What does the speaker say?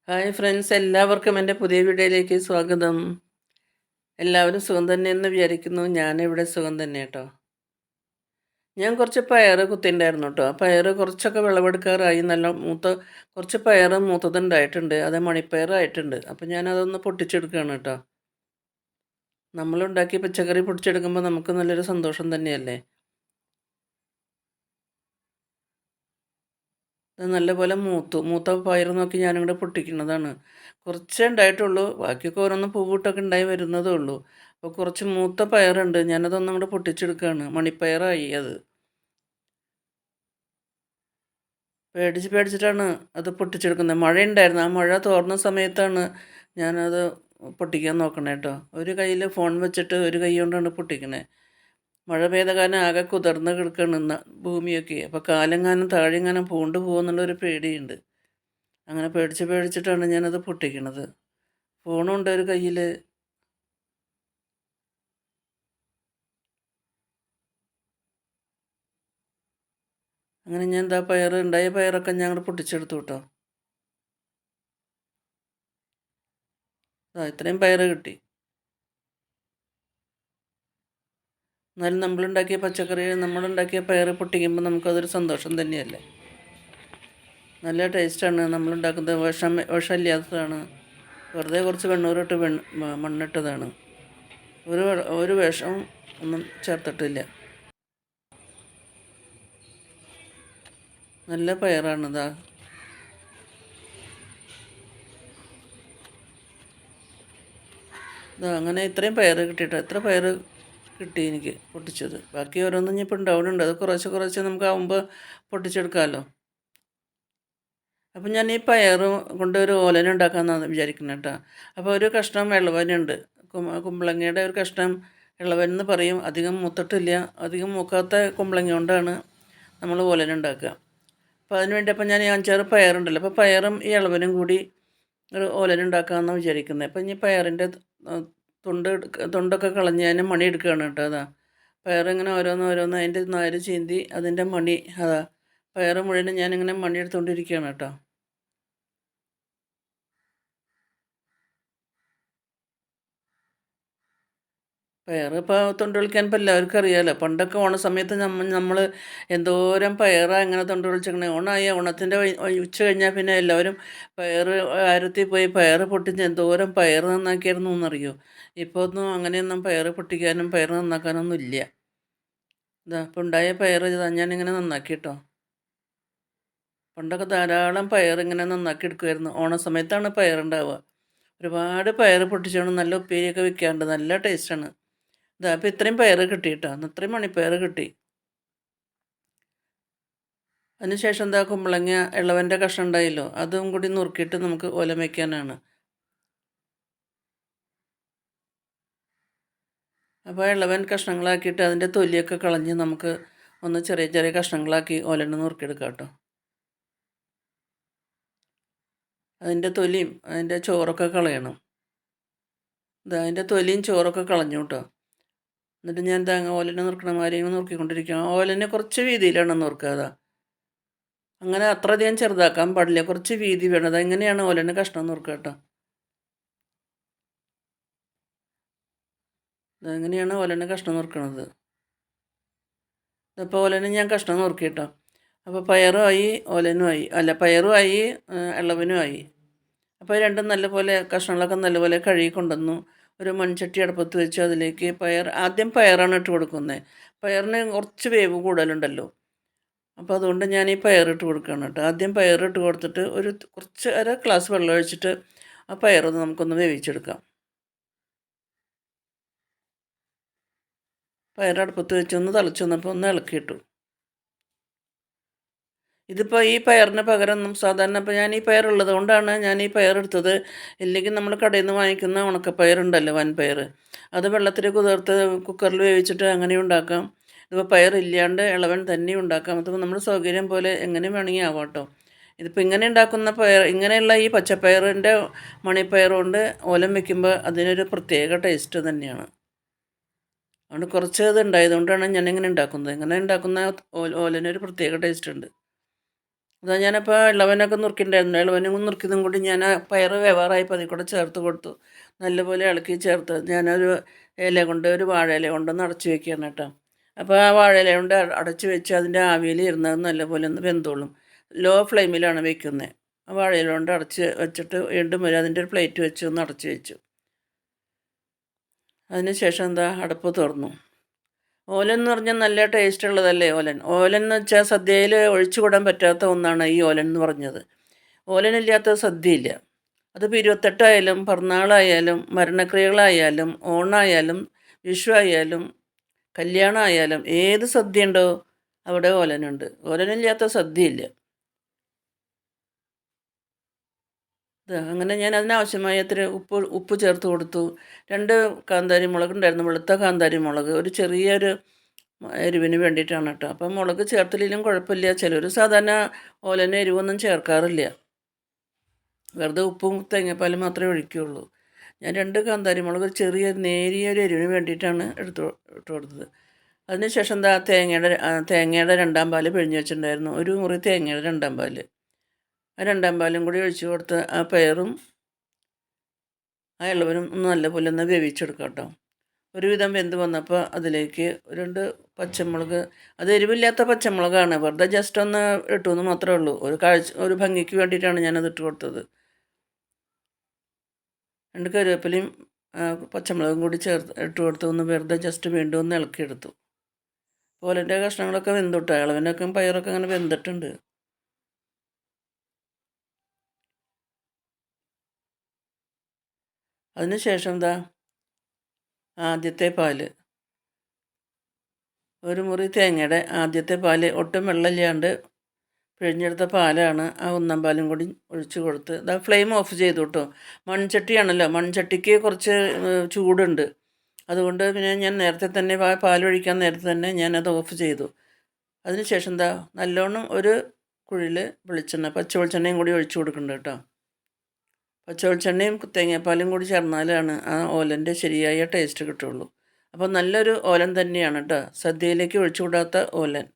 Hi friends, എല്ലാവർക്കും എൻ്റെ പുതിയ വീഡിയോയിലേക്ക് സ്വാഗതം. എല്ലാവരും സുഖം തന്നെയെന്ന് വിചാരിക്കുന്നു. ഞാനിവിടെ സുഖം തന്നെ കേട്ടോ. ഞാൻ കുറച്ച് പയറ് കുത്തിയിട്ടുണ്ടായിരുന്നു കേട്ടോ. ആ പയറ് കുറച്ചൊക്കെ വിളവെടുക്കാറായി. നല്ല കുറച്ച് പയറ് മൂത്തതുണ്ടായിട്ടുണ്ട്. അത് മണിപ്പയറായിട്ടുണ്ട്. അപ്പം ഞാനതൊന്ന് പൊട്ടിച്ചെടുക്കുകയാണ് കേട്ടോ. നമ്മളുണ്ടാക്കിയ പച്ചക്കറി പൊട്ടിച്ചെടുക്കുമ്പോൾ നമുക്ക് നല്ലൊരു സന്തോഷം തന്നെയല്ലേ. അത് നല്ലപോലെ മൂത്ത പയർ നോക്കി ഞാനിവിടെ പൊട്ടിക്കുന്നതാണ്. കുറച്ചേ ഉണ്ടായിട്ടുള്ളൂ. ബാക്കിയൊക്കെ ഓരോന്ന് പൂവിട്ടൊക്കെ ഉണ്ടായി വരുന്നതേ ഉള്ളൂ. അപ്പോൾ കുറച്ച് മൂത്ത പയറുണ്ട്. ഞാനതൊന്നും കൂടെ പൊട്ടിച്ചെടുക്കുകയാണ്. മണിപ്പയറായി അത്. പേടിച്ചിട്ടാണ് അത് പൊട്ടിച്ചെടുക്കുന്നത്. മഴയുണ്ടായിരുന്നു. ആ മഴ തോർന്ന സമയത്താണ് ഞാനത് പൊട്ടിക്കാൻ നോക്കണേ കേട്ടോ. ഒരു കയ്യിൽ ഫോൺ വെച്ചിട്ട് ഒരു കൈ കൊണ്ടാണ് പൊട്ടിക്കണേ. മഴ പെയ്ത കാരണം ആകെ കുതിർന്ന് കിടക്കുകയാണ് ഭൂമിയൊക്കെ. അപ്പോൾ കാലെങ്ങാനും താഴെങ്ങാനും പൂണ്ട് പോകുമെന്നുള്ളൊരു പേടിയുണ്ട്. അങ്ങനെ പേടിച്ചിട്ടാണ് ഞാനത് പൊട്ടിക്കണത്. ഫോണുണ്ട് ഒരു കയ്യിൽ. അങ്ങനെ ഞാൻ എന്താ ഉണ്ടായ പയറൊക്കെ ഞാൻ അങ്ങോട്ട് പൊട്ടിച്ചെടുത്തു കേട്ടോ. ഇത്രയും പയറ് കിട്ടി. എന്നാലും നമ്മളുണ്ടാക്കിയ പച്ചക്കറി നമ്മളുണ്ടാക്കിയ പയറ് പൊട്ടിക്കുമ്പോൾ നമുക്കതൊരു സന്തോഷം തന്നെയല്ലേ. നല്ല ടേസ്റ്റാണ്. നമ്മളുണ്ടാക്കുന്നത് വിഷമില്ലാത്തതാണ്. വെറുതെ കുറച്ച് വെണ്ണൂറിട്ട് മണ്ണിട്ടതാണ്. ഒരു വിഷവും ഒന്നും ചേർത്തിട്ടില്ല. നല്ല പയറാണ് ഇതാ. അങ്ങനെ ഇത്രയും പയറ് കിട്ടിയിട്ടോ. എത്ര പയറ് കിട്ടി എനിക്ക് പൊട്ടിച്ചത്. ബാക്കി ഓരോന്നും ഇനിയിപ്പോൾ ഉണ്ടാവുന്നുണ്ട്. അത് കുറച്ച് നമുക്കാവുമ്പോൾ പൊട്ടിച്ചെടുക്കാമല്ലോ. അപ്പം ഞാൻ ഈ പയറ് കൊണ്ട് ഒരു ഓലൻ ഉണ്ടാക്കാമെന്നാണ് വിചാരിക്കുന്നത് കേട്ടോ. അപ്പോൾ ഒരു കഷ്ണം ഇളവനുണ്ട്. കുമ്പളങ്ങയുടെ ഒരു കഷ്ണം ഇളവൻ എന്ന് പറയും. അധികം മൂത്തിട്ടില്ല. അധികം മൂക്കാത്ത കുമ്പളങ്ങ കൊണ്ടാണ് നമ്മൾ ഓലൻ ഉണ്ടാക്കുക. അപ്പോൾ അതിന് വേണ്ടി അപ്പം ഞാൻ ഈ 5-6 പയറുണ്ടല്ലോ. അപ്പോൾ പയറും ഈ ഇളവനും കൂടി ഒരു ഓലൻ ഉണ്ടാക്കാമെന്നാണ് വിചാരിക്കുന്നത്. അപ്പം ഇനി പയറിൻ്റെ തൊണ്ടൊക്കെ കളഞ്ഞ് അതിന് മണി എടുക്കുകയാണ് കേട്ടോ. അതാ പയറിങ്ങനെ ഓരോന്ന് അതിൻ്റെ നാര് ചീന്തി അതിൻ്റെ മണി അതാ പയറ് മുഴുവനും ഞാനിങ്ങനെ മണി എടുത്തുകൊണ്ടിരിക്കുകയാണ് കേട്ടോ. പയറ് ഇപ്പോൾ തൊണ്ട് കളിക്കാൻ ഇപ്പോൾ എല്ലാവർക്കും അറിയാമല്ലോ. പണ്ടൊക്കെ ഓണസമയത്ത് നമ്മൾ എന്തോരം പയറാണ് ഇങ്ങനെ തൊണ്ട് കളിച്ചിരിക്കണേ. ഓണമായി ഓണത്തിൻ്റെ ഉച്ച കഴിഞ്ഞാൽ പിന്നെ എല്ലാവരും പയറ് ആരത്തിൽ പോയി പയറ് പൊട്ടിച്ച് എന്തോരം പയറ് നന്നാക്കിയായിരുന്നു എന്നറിയോ. ഇപ്പോൾ ഒന്നും അങ്ങനെയൊന്നും പയറ് പൊട്ടിക്കാനും പയറ് നന്നാക്കാനൊന്നും ഇല്ല. ഇതാ ഇപ്പോൾ ഉണ്ടായ പയറ് ഇതാ ഞാനിങ്ങനെ നന്നാക്കി കേട്ടോ. പണ്ടൊക്കെ ധാരാളം പയറിങ്ങനെ നന്നാക്കി എടുക്കുമായിരുന്നു. ഓണസമയത്താണ് പയറുണ്ടാവുക. ഒരുപാട് പയറ് പൊട്ടിച്ചുകൊണ്ട് നല്ല ഉപ്പേരിയൊക്കെ വെക്കാറുണ്ട്. നല്ല ടേസ്റ്റാണ്. ഇതാ അപ്പോൾ ഇത്രയും പയറ് കിട്ടി കേട്ടോ. ഇത്രയും മണിപ്പയറ് കിട്ടി. അതിന് ശേഷം എന്താ കുമ്പളങ്ങ ഇളവൻ്റെ കഷ്ണം ഉണ്ടായല്ലോ, അതും കൂടി നുറുക്കിയിട്ട് നമുക്ക് ഓലൻ വയ്ക്കാനാണ്. അപ്പോൾ ഇളവൻ കഷ്ണങ്ങളാക്കിയിട്ട് അതിൻ്റെ തൊലിയൊക്കെ കളഞ്ഞ് നമുക്ക് ഒന്ന് ചെറിയ കഷ്ണങ്ങളാക്കി ഓലന് നുറുക്കിയെടുക്കാം കേട്ടോ. അതിൻ്റെ തൊലിയും അതിൻ്റെ ചോറൊക്കെ കളയണം. അതിൻ്റെ തൊലിയും ചോറൊക്കെ കളഞ്ഞു കേട്ടോ. എന്നിട്ട് ഞാൻ ഓലനെ നുറുക്കണ മാതിരി ഇങ്ങനെ നുറുക്കിക്കൊണ്ടിരിക്കുക. ഓലനെ കുറച്ച് വീതിയിലാണ് നുറുക്കുക. അങ്ങനെ അത്രയധികം ചെറുതാക്കാൻ പാടില്ല. കുറച്ച് വീതി വേണം. അതെങ്ങനെയാണ് ഓലന് കഷ്ണം നുറുക്കുക കേട്ടോ. അതെങ്ങനെയാണ് ഓലന് കഷ്ണം നുറുക്കണത്. ഇപ്പോൾ ഓലന് ഞാൻ കഷ്ണം നുറുക്കി കേട്ടോ. അപ്പോൾ പയറുമായി ഓലനുമായി പയറുമായി ഇളവനുമായി. അപ്പോൾ രണ്ടും നല്ലപോലെ കഷ്ണങ്ങളൊക്കെ നല്ലപോലെ കഴുകി കൊണ്ടുവന്നു. ഒരു മൺചട്ടി അടുപ്പത്ത് വെച്ച് അതിലേക്ക് ആദ്യം പയറാണ് ഇട്ട് കൊടുക്കുന്നത്. പയറിന് കുറച്ച് വേവ് കൂടുതലുണ്ടല്ലോ. അപ്പോൾ അതുകൊണ്ട് ഞാൻ ഈ പയറിട്ട് കൊടുക്കുകയാണ് കേട്ടോ. ആദ്യം പയറിട്ട് കൊടുത്തിട്ട് കുറച്ച് അര ഗ്ലാസ് വെള്ളം ഒഴിച്ചിട്ട് ആ പയറൊന്ന് നമുക്കൊന്ന് വേവിച്ചെടുക്കാം. പയറടുപ്പത്ത് വെച്ച് ഒന്ന് തിളച്ച് വന്നപ്പോൾ ഒന്ന് ഇളക്കിയിട്ടു. ഇതിപ്പോൾ ഈ പയറിന് പകരം സാധാരണ ഇപ്പോൾ ഞാൻ ഈ പയറുള്ളത് കൊണ്ടാണ് ഞാൻ ഈ പയറെടുത്തത്. ഇല്ലെങ്കിൽ നമ്മൾ കടയിൽ നിന്ന് വാങ്ങിക്കുന്ന ഉണക്കപ്പയറുണ്ടല്ലോ, വൻപയർ, അത് വെള്ളത്തിൽ കുതിർത്ത് കുക്കറിൽ വേവിച്ചിട്ട് അങ്ങനെ ഉണ്ടാക്കാം. ഇതിപ്പോൾ പയറില്ലാണ്ട് ഇളവൻ തന്നെ ഉണ്ടാക്കാം. അതിപ്പോൾ നമ്മുടെ സൗകര്യം പോലെ എങ്ങനെ വേണമെങ്കിൽ ആവാം കേട്ടോ. ഇതിപ്പോൾ ഇങ്ങനെ ഉണ്ടാക്കുന്ന ഇങ്ങനെയുള്ള ഈ പച്ചപ്പയറിൻ്റെ മണിപ്പയർ കൊണ്ട് ഓലൻ വയ്ക്കുമ്പോൾ അതിനൊരു പ്രത്യേക ടേസ്റ്റ് തന്നെയാണ്. അതുകൊണ്ട് കുറച്ച് ഇത് ഉണ്ടായതുകൊണ്ടാണ് ഞാനിങ്ങനെ ഉണ്ടാക്കുന്നത്. ഇങ്ങനെ ഉണ്ടാക്കുന്ന ഓലനൊരു പ്രത്യേക ടേസ്റ്റ് ഉണ്ട്. അതാ ഞാനപ്പോൾ ഇളവനൊക്കെ നുറുക്കിയിട്ടുണ്ടായിരുന്നു. ഇളവനും നുറുക്കിയതും കൂടി ഞാൻ ആ പയറ് വേവാറായപ്പോൾ അതിൽ കൂടെ ചേർത്ത് കൊടുത്തു. നല്ലപോലെ ഇളക്കി ചേർത്ത് ഞാനൊരു ഇല കൊണ്ട്, ഒരു വാഴയില കൊണ്ടൊന്ന് അടച്ച് വെക്കുകയാണ് കേട്ടോ. അപ്പോൾ ആ വാഴയില കൊണ്ട് അടച്ച് വെച്ച് അതിൻ്റെ ആവിയിൽ ഇരുന്നത് നല്ലപോലെ ഒന്ന് വെന്തോളും. ലോ ഫ്ലെയിമിലാണ് വെക്കുന്നത്. ആ വാഴയില കൊണ്ട് അടച്ച് വെച്ചിട്ട് വീണ്ടും അതിൻ്റെ ഒരു പ്ലേറ്റ് വെച്ച് ഒന്ന് അടച്ച് വെച്ചു. അതിന് ശേഷം എന്താ അടുപ്പ് തുറന്നു. ഓലൻ എന്ന് പറഞ്ഞാൽ നല്ല ടേസ്റ്റ് ഉള്ളതല്ലേ ഓലൻ. ഓലൻ എന്ന് വെച്ചാൽ സദ്യയിൽ ഒഴിച്ചുകൂടാൻ പറ്റാത്ത ഒന്നാണ് ഈ ഓലൻ എന്ന് പറഞ്ഞത്. ഓലനില്ലാത്ത സദ്യയില്ല. അതിപ്പോൾ 28 പിറന്നാളായാലും മരണക്രിയകളായാലും ഓണായാലും വിഷു ആയാലും കല്യാണമായാലും ഏത് സദ്യ ഉണ്ടോ അവിടെ ഓലനുണ്ട്. ഓലനില്ലാത്ത സദ്യയില്ല. അങ്ങനെ ഞാൻ അതിനാവശ്യമായ ഇത്തിരി ഉപ്പ് ചേർത്ത് കൊടുത്തു. 2 കാന്താരി മുളകുണ്ടായിരുന്നു, വെളുത്ത കാന്താരി മുളക്. ഒരു ചെറിയൊരു എരിവിന് വേണ്ടിയിട്ടാണ് കേട്ടോ. അപ്പം മുളക് ചേർത്തില്ലെങ്കിലും കുഴപ്പമില്ല. ചിലർ സാധാരണ ഓലന് എരിവൊന്നും ചേർക്കാറില്ല. വെറുതെ ഉപ്പും തേങ്ങാപ്പാലും മാത്രമേ ഒഴിക്കുകയുള്ളൂ. ഞാൻ 2 കാന്താരി മുളക് ചെറിയ നേരിയൊരു എരിവിന് വേണ്ടിയിട്ടാണ് ഇട്ട് കൊടുത്തത്. അതിന് ശേഷം എന്താ തേങ്ങയുടെ 2-ാം പാല് പിഴിഞ്ഞ് വെച്ചിട്ടുണ്ടായിരുന്നു. ഒരു മുറി തേങ്ങയുടെ 2-ാം പാല്. ആ 2-ാം പാലും കൂടി ഒഴിച്ച് കൊടുത്ത് ആ പയറും ആ ഇളവനും നല്ലപോലെ ഒന്ന് വേവിച്ചെടുക്കാം കേട്ടോ. ഒരുവിധം വെന്ത് വന്നപ്പോൾ അതിലേക്ക് 2 പച്ചമുളക്, അത് എരിവില്ലാത്ത പച്ചമുളകാണ്, വെറുതെ ജസ്റ്റ് ഒന്ന് ഇട്ടു എന്ന് മാത്രമേ ഉള്ളൂ. ഒരു ഭംഗിക്ക് വേണ്ടിയിട്ടാണ് ഞാനത് ഇട്ട് കൊടുത്തത്. 2 കറിവേപ്പിലയും പച്ചമുളകും കൂടി ഇട്ട് കൊടുത്ത് ഒന്ന് വെറുതെ ജസ്റ്റ് വീണ്ടും ഒന്ന് ഇളക്കിയെടുത്തു. ഓലൻ്റെ കഷ്ണങ്ങളൊക്കെ വെന്തിട്ടു. ഇളവനൊക്കെ പയറൊക്കെ അങ്ങനെ വെന്തിട്ടുണ്ട്. അതിന് ശേഷം എന്താ ആദ്യത്തെ പാല്, ഒരു മുറി തേങ്ങയുടെ ആദ്യത്തെ പാല് ഒട്ടും വെള്ളമില്ലാണ്ട് പിഴിഞ്ഞെടുത്ത പാലാണ്. ആ 1-ാം പാലും കൂടി ഒഴിച്ച് കൊടുത്ത് ഫ്ലെയിം ഓഫ് ചെയ്തു കേട്ടോ. മൺചട്ടിയാണല്ലോ, മൺചട്ടിക്ക് കുറച്ച് ചൂടുണ്ട്. അതുകൊണ്ട് പിന്നെ ഞാൻ നേരത്തെ തന്നെ പാലൊഴിക്കാൻ നേരത്തെ തന്നെ ഞാനത് ഓഫ് ചെയ്തു. അതിന് ശേഷം എന്താ നല്ലോണം ഒരു കുഴിയിൽ വെളിച്ചെണ്ണ, പച്ച വെളിച്ചെണ്ണയും കൂടി ഒഴിച്ചു കൊടുക്കുന്നുണ്ട് കേട്ടോ. പച്ച വെളിച്ചെണ്ണയും തേങ്ങാപ്പാലും കൂടി ചേർന്നാലാണ് ആ ഓലൻ്റെ ശരിയായ ടേസ്റ്റ് കിട്ടുള്ളൂ. അപ്പോൾ നല്ലൊരു ഓലൻ തന്നെയാണ് കേട്ടോ, സദ്യയിലേക്ക് ഒഴിച്ചുകൂടാത്ത ഓലൻ.